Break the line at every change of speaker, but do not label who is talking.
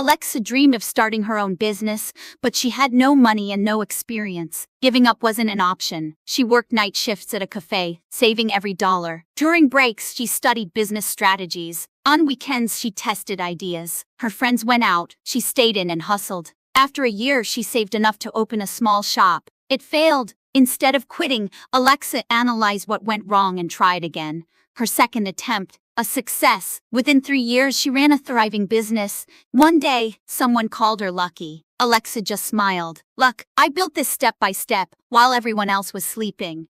Alexa dreamed of starting her own business, but she had no money and no experience. Giving up wasn't an option. She worked night shifts at a cafe, saving every dollar. During breaks, she studied business strategies. On weekends, she tested ideas. Her friends went out, she stayed in and hustled. After a year, she saved enough to open a small shop. It failed. Instead of quitting, Alexa analyzed what went wrong and tried again. Her second attempt, a success. Within 3 years, she ran a thriving business. One day, someone called her lucky. Alexa just smiled. Luck, I built this step by step, while everyone else was sleeping.